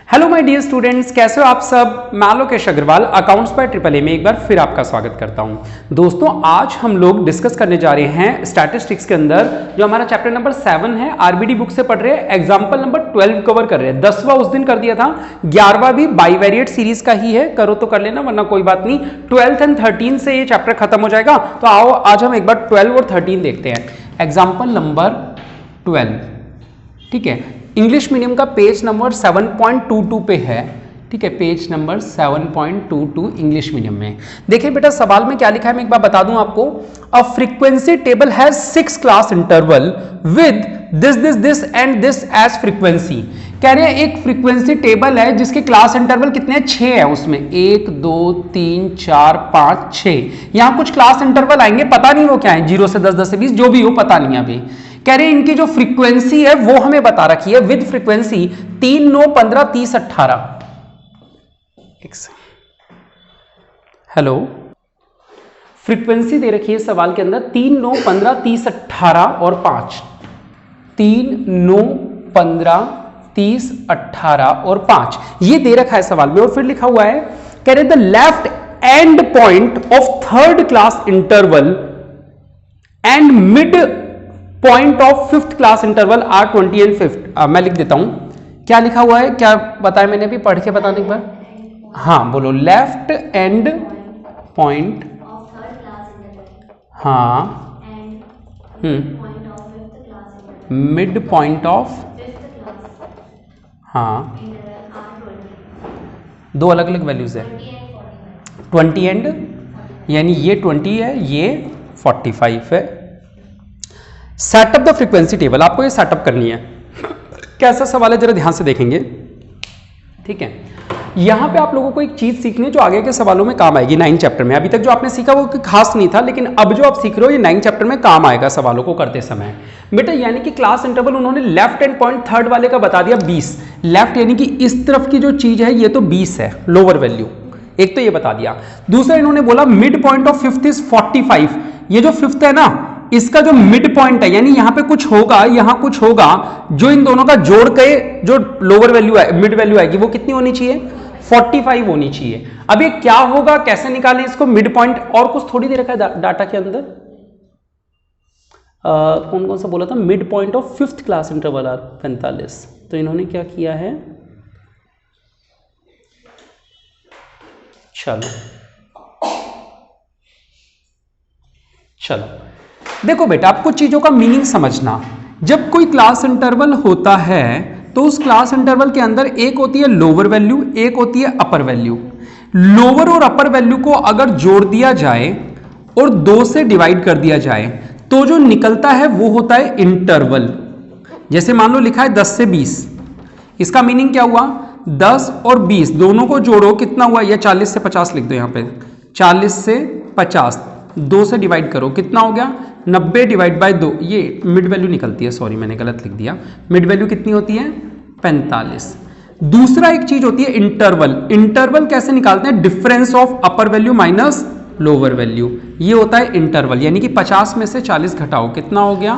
Hello my dear students, कैसे हो आप सब। मैं Lokesh Agarwal accounts by triple A में एक बार फिर आपका स्वागत करता हूं। दोस्तों, आज हम लोग डिस्कस करने जा रहे हैं स्टैटिस्टिक्स के अंदर जो हमारा चैप्टर नंबर 7 है। आरबीडी बुक से पढ़ रहे हैं, एग्जाम्पल नंबर 12 कवर कर रहे हैं। 10वां उस दिन कर दिया था, 11वां भी बाईवेरिएट सीरीज का ही है, करो तो कर लेना वरना कोई बात नहीं। 12th एंड 13 से ये चैप्टर खत्म हो जाएगा। तो आओ आज हम एक बार 12 और 13 देखते हैं। एग्जाम्पल नंबर 12, ठीक है, इंग्लिश मीडियम का पेज नंबर 7.22 पे है। ठीक है, पेज नंबर 7.22 इंग्लिश मीडियम में। देखिए बेटा, सवाल में क्या लिखा है मैं एक बार बता दूं आपको। A frequency table has 6 class interval with this and this as frequency. कह रहे हैं एक फ्रीक्वेंसी टेबल है जिसके क्लास इंटरवल कितने हैं, 6 है। उसमें 1 2 3 4 5 6। यहां कुछ क्लास इंटरवल आएंगे, पता नहीं वो क्या है, 0 से 10, 10 से 20, जो भी हो पता नहीं अभी। कह रहे हैं इनकी जो फ्रीक्वेंसी है वो हमें बता रखी है विद फ्रीक्वेंसी 3 9 15 30 18। हेलो, फ्रीक्वेंसी दे रखी है सवाल के अंदर 3 9 15 30 18 और 5। 3 9 15 30 18 और 5 ये दे रखा है सवाल में। और फिर लिखा हुआ है, कह रहे the left end point of third class interval and mid point of fifth class interval are 20 and 50। मैं लिख देता हूं क्या लिखा हुआ है, क्या बताया मैंने अभी, पढ़ के बताने एक बार। हाँ बोलो, लेफ्ट एंड पॉइंट, हाँ, मिड पॉइंट ऑफ, हाँ, दो अलग अलग वैल्यूज है, 20 एंड, यानी ये 20 है, ये 45 है। सेटअप द फ्रीक्वेंसी टेबल, आपको ये सेटअप करनी है। कैसा सवाल है जरा ध्यान से देखेंगे। ठीक है, यहां पे आप लोगों को एक चीज सीखनी है जो आगे के सवालों में काम आएगी 9 चैप्टर में। अभी तक जो आपने सीखा वो खास नहीं था, लेकिन अब जो आप सीख रहे हो ये 9 चैप्टर में काम आएगा सवालों को करते समय। बेटा यानी कि क्लास इंटरवल उन्होंने लेफ्ट एंड पॉइंट थर्ड वाले का बता दिया 20। लेफ्ट यानी कि इस तरफ की जो चीज है ये तो 20 है, लोअर वैल्यू, एक तो ये बता दिया। दूसरा इन्होंने बोला mid point of fifth is 45। ये जो फिफ्थ है ना, इसका जो मिड पॉइंट है, यानी यहां पे कुछ होगा, यहां कुछ होगा, जो इन दोनों का जोड़ के जो लोअर वैल्यू है, मिड वैल्यू आएगी, वो कितनी होनी चाहिए, 45 होनी चाहिए। अब ये क्या होगा, कैसे निकालें इसको, मिड पॉइंट, और कुछ थोड़ी दे रखा है डाटा के अंदर। कौन कौन सा बोला था, mid point of fifth class interval are 45। तो इन्होंने क्या किया है, चलो देखो बेटा, आपको चीजों का मीनिंग समझना। जब कोई क्लास इंटरवल होता है तो उस क्लास इंटरवल के अंदर एक होती है लोअर वैल्यू, एक होती है अपर वैल्यू। लोअर और अपर वैल्यू को अगर जोड़ दिया जाए और 2 से डिवाइड कर दिया जाए तो जो निकलता है वो होता है इंटरवल। जैसे मान लो लिखा है 10 से 20, इसका मीनिंग क्या हुआ, 10 और 20 दोनों को जोड़ो, कितना हुआ, यह 40 से 50 लिख दो यहां पे, 40 से 50, 2 से डिवाइड करो, कितना हो गया, 90 डिवाइड बाय 2। ये मिड वैल्यू निकलती है, सॉरी मैंने गलत लिख दिया। मिड वैल्यू कितनी होती है, 45। दूसरा एक चीज होती है इंटरवल। इंटरवल कैसे निकालते हैं, difference of upper value minus lower value, ये होता है इंटरवल। यानी कि 50 में से 40 घटाओ, कितना हो गया,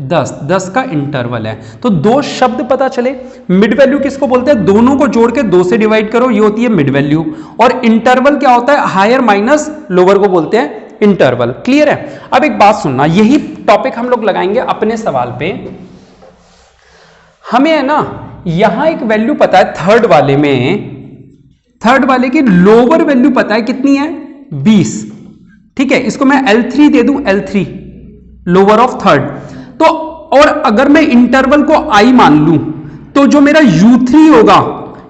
10 का इंटरवल है। तो 2 शब्द पता चले। मिड वैल्यू किसको बोलते हैं, दोनों को जोड़ के 2 से डिवाइड करो, ये होती है मिड वैल्यू। और इंटरवल क्या होता है, हायर माइनस लोअर को बोलते हैं इंटरवल। क्लियर है। अब एक बात सुनना, यही टॉपिक हम लोग लगाएंगे अपने सवाल पे। हमें है ना यहां एक वैल्यू पता है, थर्ड वाले में, थर्ड वाले की लोअर वैल्यू पता है कितनी है, 20। ठीक है, इसको मैं L3 दे दूं, L3 लोअर ऑफ थर्ड। तो और अगर मैं इंटरवल को I मान लूं तो जो मेरा U3 होगा,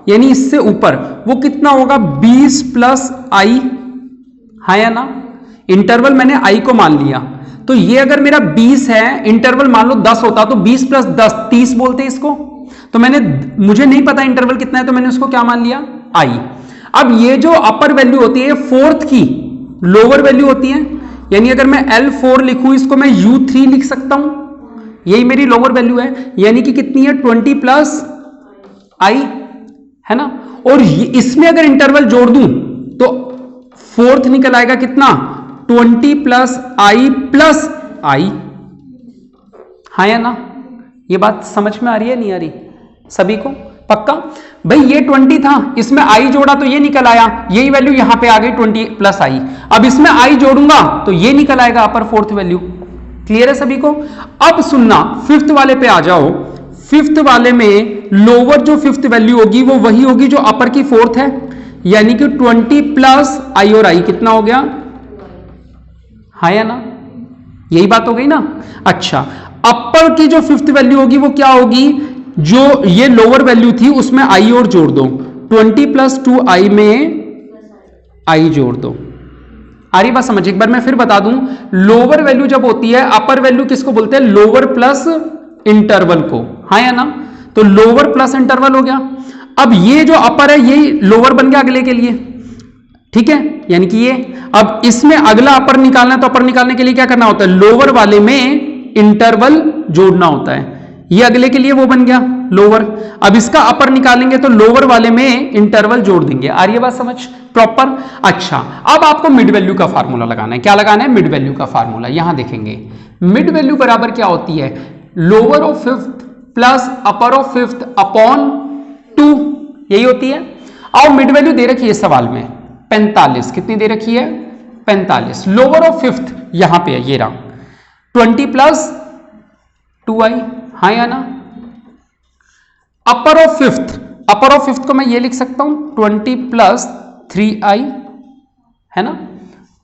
यानी इससे ऊपर, वो कितना होगा, 20 प्लस I, हाँ या ना। इंटरवल मैंने I को मान लिया, तो ये अगर मेरा 20 है, इंटरवल मान लो 10 होता तो 20 प्लस 10 30 बोलते इसको। तो मुझे नहीं पता इंटरवल कितना है, तो मैंने उसको क्या मान लिया, I। अब ये जो अपर वैल्यू होती है, फोर्थ की लोअर वैल्यू होती है, यानी अगर मैं L4 लिखूं, इसको मैं U3 लिख सकता हूं, यही मेरी लोअर वैल्यू है। यानी कि कितनी है, 20 प्लस I, है ना। और इसमें अगर इंटरवल जोड़ दूं तो फोर्थ निकल आएगा कितना, 20 प्लस I प्लस I, हाँ या ना। ये बात समझ में आ रही है, नहीं आ रही सभी को। पक्का? भाई ये 20 था, इसमें आई जोड़ा तो ये निकल आया, यही वैल्यू यहां पे आ गई 20 प्लस आई। अब इसमें आई जोड़ूंगा तो ये निकल आएगा अपर फोर्थ वैल्यू। क्लियर है सभी को? अब सुनना, फिफ्थ वाले पे आ जाओ। फिफ्थ वाले में लोअर जो फिफ्थ वैल्यू होगी वो वही होगी जो अपर की फोर्थ है, यानी कि 20 प्लस आई, और आई कितना हो गया? हाँ या ना? यही बात हो गई ना? अच्छा, अपर की जो फिफ्थ वैल्यू होगी वो क्या होगी? जो ये लोअर वैल्यू थी उसमें आई और जोड़ दो, 20 प्लस 2i में आई जोड़ दो। आ रही बात समझ? एक बार मैं फिर बता दूं, लोअर वैल्यू जब होती है, अपर वैल्यू किसको बोलते हैं? लोअर प्लस इंटरवल को। हाँ या ना? तो लोअर प्लस इंटरवल हो गया। अब ये जो अपर है यही लोअर बन गया अगले के लिए, ठीक है, यानी कि ये। अब इसमें अगला अपर निकालना है तो अपर निकालने के लिए क्या करना होता है? लोअर वाले में इंटरवल जोड़ना होता है। ये अगले के लिए वो बन गया लोअर। अब इसका अपर निकालेंगे तो लोअर वाले में इंटरवल जोड़ देंगे। आ रही है बात समझ प्रॉपर? अच्छा, अब आपको मिड वैल्यू का फार्मूला लगाना है। क्या लगाना है? मिड वैल्यू का फार्मूला। यहां देखेंगे मिड वैल्यू बराबर क्या होती है? Lower of fifth plus upper of fifth upon 2, यही होती है। और मिड वैल्यू दे रखी है सवाल में 45। कितनी दे रखी है? 45। लोअर ऑफ फिफ्थ यहां पे है, ये रहा 20 प्लस 2i। हाँ या ना? Upper of fifth, upper of fifth को मैं ये लिख सकता हूं 20 प्लस 3i, है ना?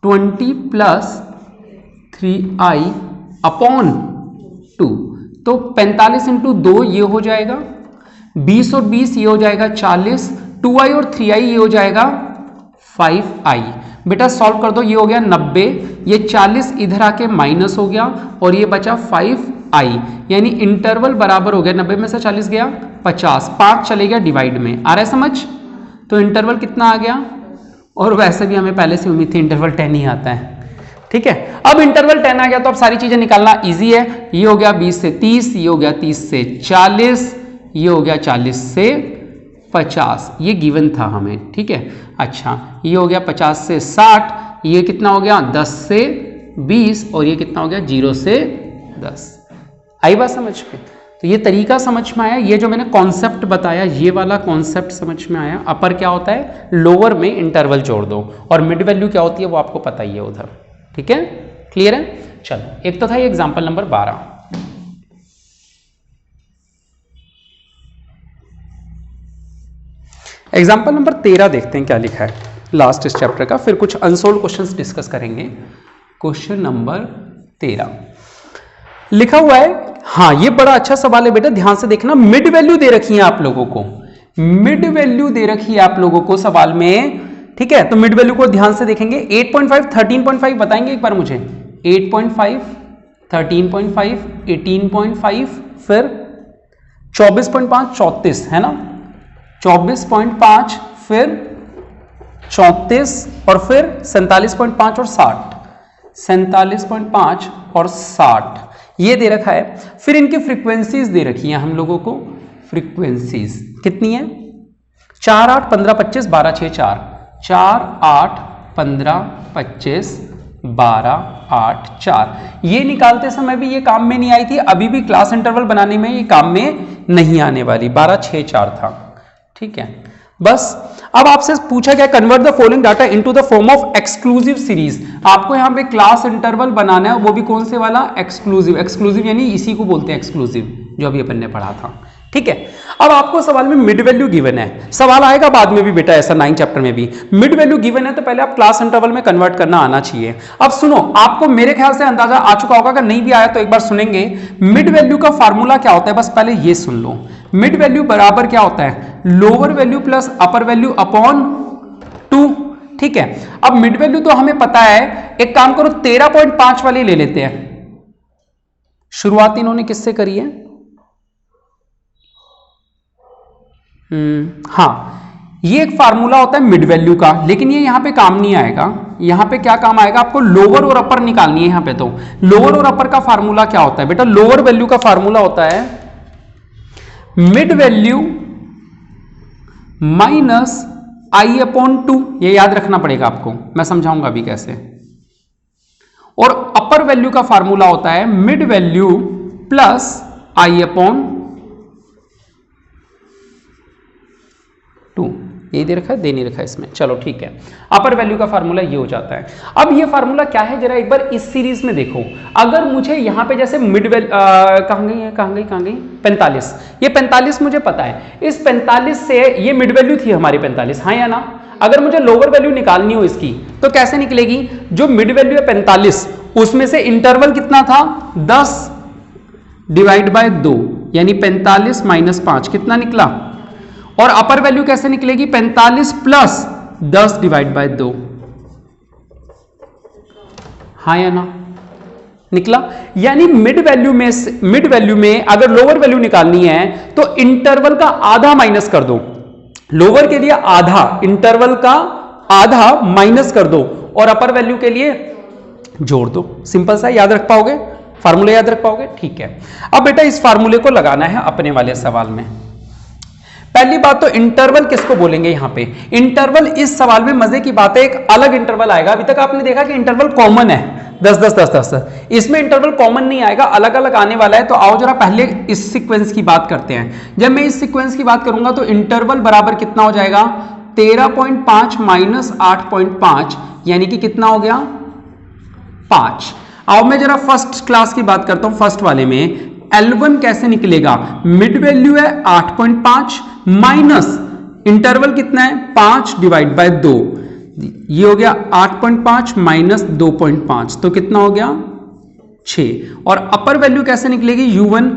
20 प्लस 3i अपॉन 2, तो 45 इंटू 2 ये हो जाएगा 20, और 20 ये हो जाएगा 40, 2i और 3i ये हो जाएगा 5i। बेटा सॉल्व कर दो, ये हो गया 90, ये 40 इधर आके माइनस हो गया और ये बचा 5i, यानी इंटरवल बराबर हो गया 90 में से 40 गया 50, 5 चले गया डिवाइड में। आ रहा है समझ? तो इंटरवल कितना आ गया? और वैसे भी हमें पहले से उम्मीद थी इंटरवल 10 ही आता है, ठीक है। अब इंटरवल 10 आ गया तो अब सारी चीजें निकालना इजी है। ये हो गया 20 से 30, ये हो गया 30 से 40, ये हो गया 40 से 50, ये गिवन था हमें, ठीक है। अच्छा, ये हो गया 50 से 60, ये कितना हो गया 10 से 20, और ये कितना हो गया 0 से 10। आई बात समझ में? तो ये तरीका समझ में आया। ये जो मैंने कॉन्सेप्ट बताया, ये वाला कॉन्सेप्ट समझ में आया। अपर क्या होता है? लोअर में इंटरवल जोड़ दो, और मिड वैल्यू क्या होती है वो आपको पता ही है उधर, ठीक है। क्लियर है? चलो, एक तो था ये एग्जाम्पल नंबर 12। एग्जाम्पल नंबर 13 देखते हैं क्या लिखा है लास्ट इस चैप्टर का, फिर कुछ अनसोल्व क्वेश्चंस डिस्कस करेंगे। क्वेश्चन नंबर 13 लिखा हुआ है, हाँ ये बड़ा अच्छा सवाल है बेटा, ध्यान से देखना। मिड वैल्यू दे रखी है आप लोगों को, मिड वैल्यू दे रखी है आप लोगों को सवाल में, ठीक है। तो मिड वैल्यू को ध्यान से देखेंगे। 8.5, 13.5 बताएंगे एक बार मुझे। 8.5, 13.5, 18.5, फिर 24.5, 34 है ना, 24.5, फिर 34, और फिर 47.5 और 60, 47.5 और 60 ये दे रखा है। फिर इनकी फ्रीक्वेंसीज दे रखी हैं हम लोगों को। फ्रीक्वेंसीज कितनी है? 4, 8, 15, 25, 12, 6, 4, 4, 8, 15, 25, 12, 8, 4। ये निकालते समय भी ये काम में नहीं आई थी, अभी भी क्लास इंटरवल बनाने में ये काम में नहीं आने वाली। 12, 6, 4 था, ठीक है। बस अब आपसे पूछा गया convert the following data into the form of exclusive series. आपको यहां पे क्लास इंटरवल बनाना है, वो भी कौन से वाला? एक्सक्लूसिव। एक्सक्लूसिव यानी इसी को बोलते हैं एक्सक्लूसिव, जो अभी अपन ने पढ़ा था, ठीक है। अब आपको सवाल में मिड वैल्यू गिवन है, सवाल आएगा बाद में भी बेटा ऐसा 9 चैप्टर में भी। मिड वैल्यू गिवन है तो पहले आप क्लास इंटरवल में कन्वर्ट करना आना चाहिए। अब सुनो, आपको मेरे ख्याल से अंदाजा आ चुका होगा, अगर नहीं भी आया तो एक बार सुनेंगे। मिड वैल्यू का फार्मूला क्या होता है, बस पहले ये सुन लो। मिड वैल्यू बराबर क्या होता है? लोअर वैल्यू प्लस अपर वैल्यू अपॉन 2, ठीक है। अब मिड वैल्यू तो हमें पता है, एक काम करो 13.5 वाली ले लेते हैं। शुरुआत इन्होंने किससे करी है? हाँ, ये एक फार्मूला होता है मिड वैल्यू का, लेकिन ये यहां पे काम नहीं आएगा। यहां पे क्या काम आएगा? आपको लोअर और अपर निकालनी है। यहां पे तो लोअर और अपर का फार्मूला क्या होता है बेटा? लोअर वैल्यू का फार्मूला होता है मिड वैल्यू माइनस आई अपॉन 2। ये याद रखना पड़ेगा आपको, मैं समझाऊंगा अभी कैसे। और अपर वैल्यू का फार्मूला होता है mid value plus I upon 2, यही दे रखा है, दे नहीं रखा है इसमें, चलो ठीक है। अपर वैल्यू का फार्मूला ये हो जाता है। अब ये फार्मूला क्या है जरा एक बार इस सीरीज में देखो। अगर मुझे यहाँ पे जैसे मिड वैल्यू कहाँ गई 45, ये 45 मुझे पता है, इस 45 से ये मिड वैल्यू थी हमारी 45, हाँ या ना। अगर मुझे लोअर वैल्यू निकालनी हो इसकी तो कैसे निकलेगी, जो मिड वैल्यू है 45 उसमें से इंटरवल कितना था 10 डिवाइड बाय 2 यानी 45 माइनस 5 कितना निकला, और अपर वैल्यू कैसे निकलेगी 45 प्लस 10 डिवाइड बाय 2, हाँ या ना, निकला। यानी मिड वैल्यू में अगर लोअर वैल्यू निकालनी है तो इंटरवल का आधा माइनस कर दो, लोअर के लिए आधा, इंटरवल का आधा माइनस कर दो और अपर वैल्यू के लिए जोड़ दो। सिंपल सा, याद रख पाओगे, फार्मूला याद रख पाओगे, ठीक है। अब बेटा इस फार्मूले को लगाना है अपने वाले सवाल में। पहली बात तो इंटरवल किसको बोलेंगे, यहां पे इंटरवल इस सवाल में मजे की बात है एक अलग इंटरवल आएगा। अभी तक आपने देखा कि इंटरवल कॉमन है 10-10-10-10, इसमें इंटरवल कॉमन नहीं आएगा, अलग अलग आने वाला है। तो आओ जरा पहले इस सीक्वेंस की बात करते हैं। जब मैं इस सीक्वेंस की बात करूंगा तो इंटरवल बराबर कितना हो जाएगा 13.5 माइनस 8.5 यानी कि कितना हो गया 5। आओ मैं जरा फर्स्ट क्लास की बात करता हूं, फर्स्ट वाले में L1 कैसे निकलेगा, मिड वैल्यू है 8.5 माइनस इंटरवल कितना है 5 डिवाइड बाय 2, ये हो गया 8.5 माइनस 2.5 तो कितना हो गया 6। और अपर वैल्यू कैसे निकलेगी U1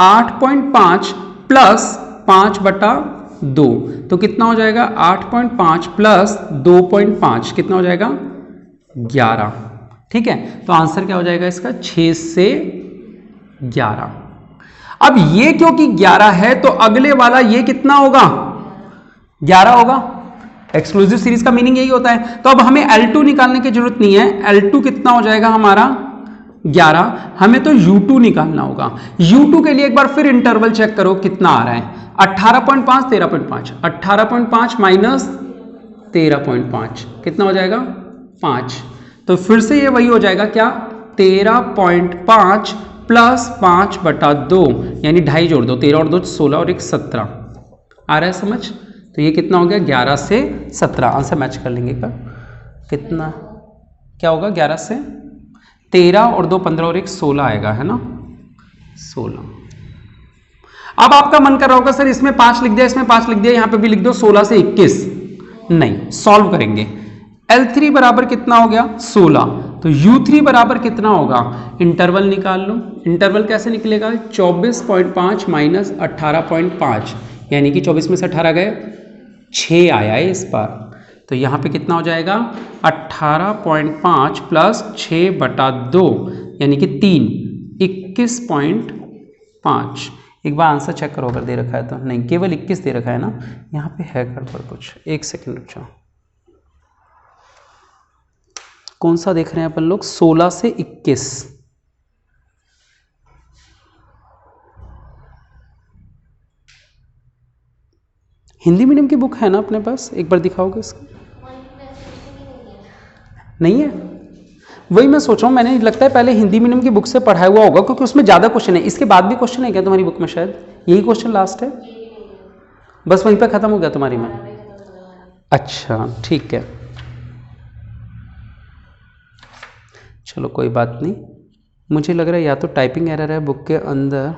8.5 प्लस 5/2 तो कितना हो जाएगा 8.5 प्लस 2.5 कितना हो जाएगा 11, ठीक है। तो आंसर क्या हो जाएगा इसका 6 से 11। अब ये क्योंकि 11 है तो अगले वाला ये कितना होगा 11 होगा। एक्सक्लूसिव सीरीज का मीनिंग यही होता है। तो अब हमें L2 निकालने की जरूरत नहीं है, L2 कितना हो जाएगा हमारा 11, हमें तो U2 निकालना होगा। U2 के लिए एक बार फिर इंटरवल चेक करो कितना आ रहा है 18.5 13.5, 18.5 माइनस 13.5 कितना हो जाएगा 5। तो फिर से ये वही हो जाएगा क्या 13.5 प्लस 5/2 यानी 2.5 जोड़ दो, 13 और 2 16 और 1 17 आ रहा है समझ। तो ये कितना हो गया 11 से 17, आंसर मैच कर लेंगे का कितना क्या होगा 11 से 13 और 2 15 और 1 16 आएगा है ना 16। अब आपका मन कर रहा होगा सर इसमें 5 लिख दिया इसमें 5 लिख दिया, यहां पे भी लिख दो 16 से 21, नहीं सॉल्व करेंगे। L3 बराबर कितना हो गया 16, तो U3 बराबर कितना होगा, इंटरवल निकाल लो। इंटरवल कैसे निकलेगा 24.5 माइनस 18.5 यानी कि 24 में से 18 गए 6 आया है इस बार। तो यहाँ पे कितना हो जाएगा 18.5 प्लस 6/2 यानी कि 3 21.5। एक बार आंसर चेक करो अगर दे रखा है तो, नहीं केवल 21 दे रखा है ना, यहाँ पे है गड़बड़ कुछ, एक सेकंड रुक जाओ। कौन सा देख रहे हैं अपन लोग 16 से 21, हिंदी मीडियम की बुक है ना अपने पास, एक बार दिखाओगे इसका, नहीं है वही मैं सोच रहा हूँ, मैंने लगता है पहले हिंदी मीडियम की बुक से पढ़ाया हुआ होगा क्योंकि उसमें ज़्यादा क्वेश्चन है। इसके बाद भी क्वेश्चन है क्या तुम्हारी बुक में, शायद यही क्वेश्चन लास्ट है, बस वहीं पे खत्म हो गया तुम्हारी में। अच्छा ठीक है चलो कोई बात नहीं, मुझे लग रहा है या तो टाइपिंग एरर है बुक के अंदर।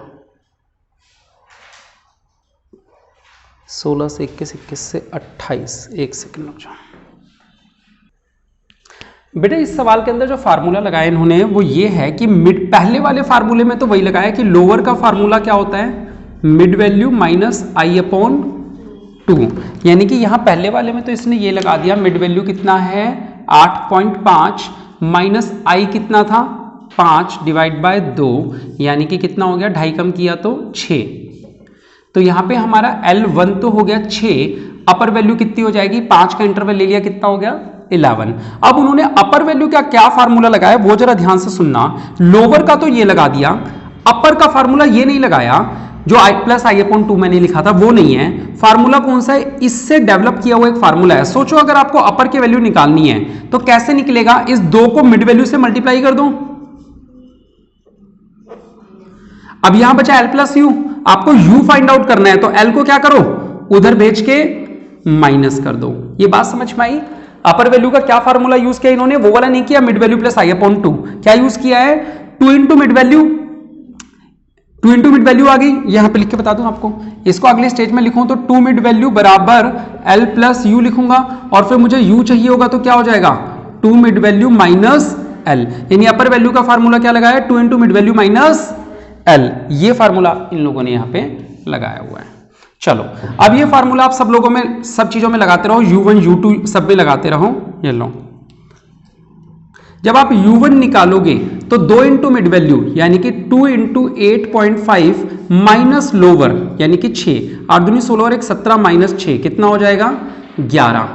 16 से 21, 21 से 28, एक सेकंड रुक जाओ बेटा। इस सवाल के अंदर जो फार्मूला लगाया इन्होंने वो ये है कि मिड, पहले वाले फार्मूले में तो वही लगाया कि लोअर का फार्मूला क्या होता है मिड वैल्यू माइनस I/2, यानी कि यहाँ पहले वाले में तो इसने ये लगा दिया मिड वैल्यू कितना है 8.5 माइनस I कितना था 5 डिवाइड बाय 2 यानी कि कितना हो गया 2.5 कम किया तो 6। तो यहाँ पे हमारा L1 तो हो गया 6, अपर वैल्यू कितनी हो जाएगी 5 का इंटरवल ले लिया कितना हो गया 11। अब उन्होंने अपर वैल्यू का क्या फार्मूला लगाया वो जरा ध्यान से सुनना। लोअर का तो ये लगा दिया, अपर का फार्मूला ये नहीं लगाया, जो I+I/2 मैंने लिखा था वो नहीं है। फार्मूला कौन सा है, इससे डेवलप किया हुआ एक फार्मूला है। सोचो अगर आपको अपर की वैल्यू निकालनी है तो कैसे निकलेगा, इस 2 को मिड वैल्यू से मल्टीप्लाई कर दो। अब यहां बचा L+U, आपको U फाइंड आउट करना है तो L को क्या करो उधर भेज के माइनस कर दो। ये बात समझ में आई? अपर वैल्यू का क्या फार्मूला यूज किया इन्होंने, वो वाला नहीं किया mid value plus I upon 2, क्या यूज किया है 2 into mid value, 2 into mid value आ गई, यहां पे लिख के बता दूं आपको, इसको अगले स्टेज में लिखूं तो 2 मिड वैल्यू बराबर L प्लस यू लिखूंगा, और फिर मुझे U चाहिए होगा तो क्या हो जाएगा 2 मिड वैल्यू माइनस L, यानी अपर वैल्यू का फार्मूला क्या लगाया 2 into mid value minus L, ये फार्मूला इन लोगों ने यहां पे लगाया हुआ है। चलो अब ये फार्मूला आप सब लोगों में सब चीजों में लगाते रहो, U1 U2 सब में लगाते रहो। ये लो, जब आप U1 निकालोगे तो 2 इंटू मिड वैल्यू यानी कि 2 इंटू 8.5 माइनस लोअर यानी कि 6, 8 दूनी 16 और 1 17 माइनस 6 कितना हो जाएगा 11,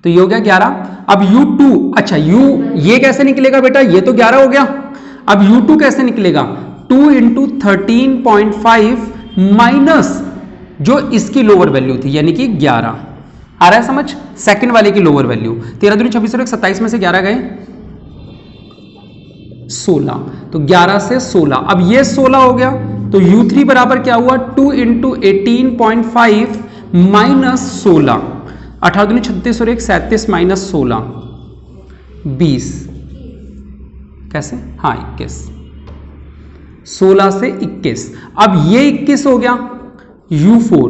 तो ये हो गया 11। अब U2, अच्छा ये कैसे निकलेगा बेटा, ये तो 11 हो गया, अब U2 कैसे निकलेगा 2 इंटू 13.5 माइनस जो इसकी लोअर वैल्यू थी यानी कि 11, आ रहा है समझ, सेकंड वाले की लोअर वैल्यू 13 दूनी 26 और 27 में से 11 गए 16, तो 11 से 16, अब ये 16 हो गया, तो U3 बराबर क्या हुआ 2 इंटू 18.5 माइनस 16, 18 दूनी 36 और 1 37 माइनस 16 20, कैसे, हाँ 21, 16 से 21, अब ये 21 हो गया U4,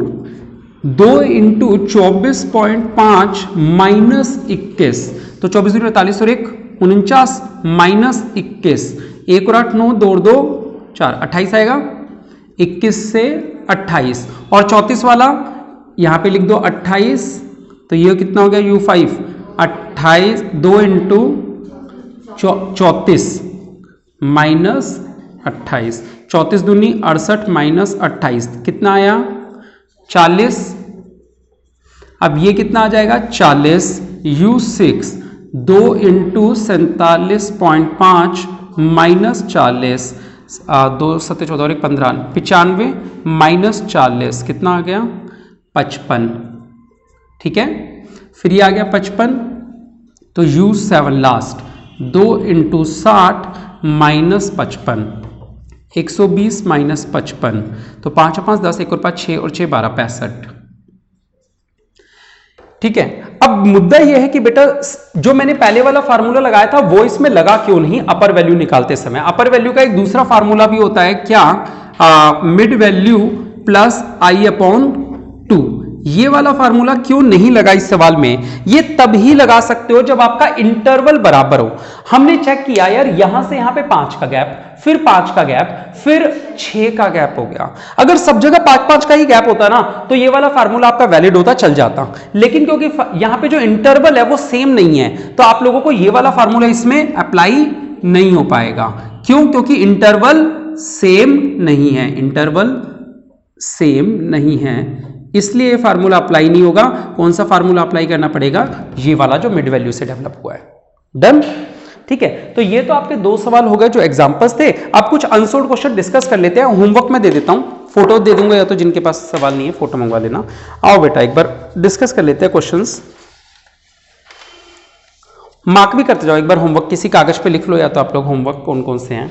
2 इंटू 24.5 माइनस 21, तो 24 दूनी 48 और 1 49 माइनस 21, 1 और 8 9 2 और 2 4 28 आएगा, 21 से 28, और 34 वाला यहां पे लिख दो 28, तो ये कितना हो गया U5 28, 2 इंटू 34 माइनस 28, 34 दूनी 68 माइनस 28 कितना आया 40, अब ये कितना आ जाएगा 40, U6 2 इंटू 47.5 माइनस 40, 2 7 14 और 1 15 95 माइनस 40 कितना आ गया 55, ठीक है, फिर ये आ गया 55, तो U7 last 2 into 60 minus 55, 120 minus 55, तो 5 और 5 10, 1 और 5 6 और 6 12 65, ठीक है। अब मुद्दा यह है कि बेटा जो मैंने पहले वाला फार्मूला लगाया था वो इसमें लगा क्यों नहीं अपर वैल्यू निकालते समय। अपर वैल्यू का एक दूसरा फार्मूला भी होता है क्या, mid value plus I upon 2, ये वाला फार्मूला क्यों नहीं लगा इस सवाल में, ये तभी लगा सकते हो जब आपका इंटरवल बराबर हो। हमने चेक किया यार यहां से यहां पे 5 का गैप, फिर 5 का गैप, फिर 6 का गैप हो गया, अगर सब जगह 5-5 का ही गैप होता ना तो ये वाला फार्मूला आपका वैलिड होता, चल जाता, लेकिन क्योंकि यहां पे जो इंटरवल है वो सेम नहीं है तो आप लोगों को ये वाला फार्मूला इसमें अप्लाई नहीं हो पाएगा। क्यों, क्योंकि इंटरवल सेम नहीं है, इंटरवल सेम नहीं है, इसलिए ये फार्मूला अप्लाई नहीं होगा। कौन सा फार्मूला अप्लाई करना पड़ेगा, ये वाला जो मिड वैल्यू से डेवलप हुआ है। डन, ठीक है। तो ये तो आपके 2 सवाल हो गए जो एग्जांपल्स थे। अब कुछ अनसोल्ड क्वेश्चन डिस्कस कर लेते हैं, होमवर्क में दे देता हूं, फोटो दे दूंगा या तो जिनके पास सवाल नहीं है फोटो मंगवा लेना। आओ बेटा एक बार डिस्कस कर लेते हैं क्वेश्चंस, मार्क भी करते जाओ एक बार होमवर्क, किसी कागज पे लिख लो या तो आप लोग होमवर्क कौन कौन से हैं,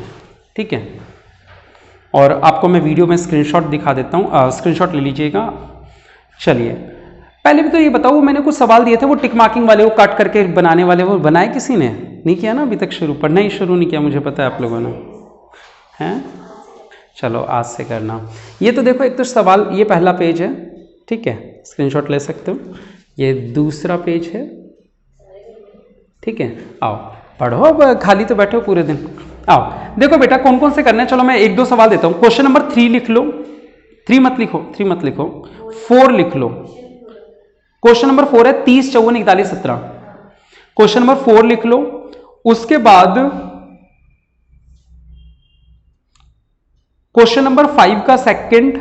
ठीक है। और आपको मैं वीडियो में स्क्रीनशॉट दिखा देता हूं, स्क्रीनशॉट ले लीजिएगा। चलिए पहले भी तो ये बताओ, मैंने कुछ सवाल दिए थे वो टिक मार्किंग वाले, वो काट करके बनाने वाले, वो बनाए किसी ने नहीं किया ना अभी तक, शुरू पढ़ना ही शुरू नहीं किया, मुझे पता है आप लोगों ने, हैं। चलो आज से करना। ये तो देखो एक तो सवाल, ये पहला पेज है, ठीक है, स्क्रीनशॉट ले सकते हो, ये दूसरा पेज है, ठीक है। आओ पढ़ो, अब खाली तो बैठो पूरे दिन। आओ देखो बेटा कौन कौन से करने हैं, चलो मैं 1-2 सवाल देता हूं। क्वेश्चन नंबर 3 लिख लो, 3 मत लिखो, 4 लिख लो। क्वेश्चन नंबर 4 है 30 54 41 17, क्वेश्चन नंबर 4 लिख लो। उसके बाद क्वेश्चन नंबर 5 का सेकंड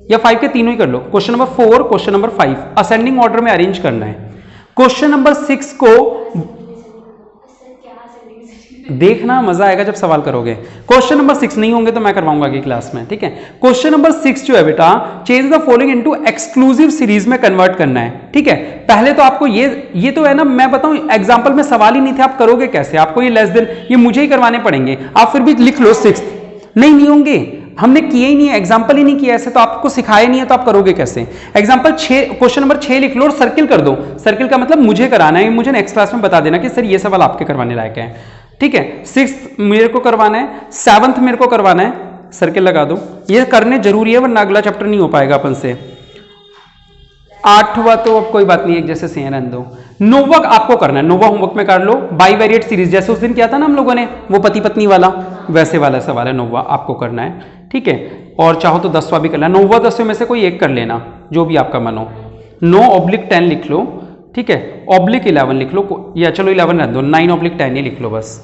या 5 के तीनों ही कर लो, question number 4 question number 5 ascending order में अरेंज करना है। क्वेश्चन नंबर 6 को देखना, मजा आएगा जब सवाल करोगे। क्वेश्चन नंबर 6 नहीं होंगे तो मैं करवाऊंगा अगली क्लास में, ठीक है। क्वेश्चन नंबर 6 जो है बेटा, change the following into exclusive series में कन्वर्ट करना है, ठीक है। पहले तो आपको ये तो है ना, मैं बताऊं एग्जांपल में सवाल ही नहीं थे, आप करोगे कैसे, आपको ये लेस देन ये मुझे ही करवाने पड़ेंगे। आप फिर भी लिख लो 6, नहीं होंगे, हमने किए ही नहीं है, एग्जाम्पल ही नहीं किया ऐसे, तो आपको सिखाया नहीं है तो आप करोगे कैसे? एग्जाम्पल 6 क्वेश्चन नंबर 6 लिख लो और सर्किल कर दो। सर्किल का मतलब मुझे कराना है, मुझे नेक्स्ट क्लास में बता देना कि सर ये सवाल आपके करवाने लायक है, ठीक है। 6th मेरे को करवाना है, 7th मेरे को करवाना है, सर्किल लगा दो। ये करने जरूरी है वरना अगला चैप्टर नहीं हो पाएगा अपन से। 8वां तो अब कोई बात नहीं, एक जैसे से रहने दो। 9वां आपको करना है, 9वां होमवर्क में कर लो, बाईवेरिएट सीरीज जैसे उस दिन किया था ना हम लोगों ने, वो पति पत्नी वाला, वैसे वाला सवाल है 9वां आपको करना है, ठीक है। और चाहो तो 10वां भी करना है, 9वां 10वें में से कोई एक कर लेना, जो भी आपका मन हो। 9/10 लिख लो, ठीक है, /11 लिख लो, या चलो 11 रख दो, 9/10 ही लिख लो बस।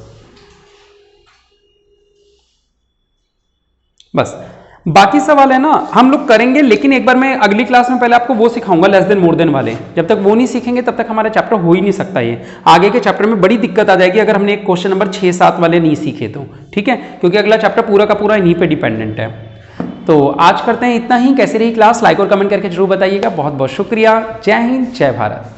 बस बाकी सवाल है ना हम लोग करेंगे, लेकिन एक बार मैं अगली क्लास में पहले आपको वो सिखाऊंगा लेस देन मोर देन वाले। जब तक वो नहीं सीखेंगे तब तक हमारा चैप्टर हो ही नहीं सकता। ये आगे के चैप्टर में बड़ी दिक्कत आ जाएगी अगर हमने एक क्वेश्चन नंबर 6-7 वाले नहीं सीखे तो, ठीक है, क्योंकि अगला चैप्टर पूरा का पूरा इन्हीं पे डिपेंडेंट है। तो आज करते हैं इतना ही। कैसे रही क्लास, लाइक और कमेंट करके जरूर बताइएगा। बहुत बहुत शुक्रिया। जय हिंद, जय भारत।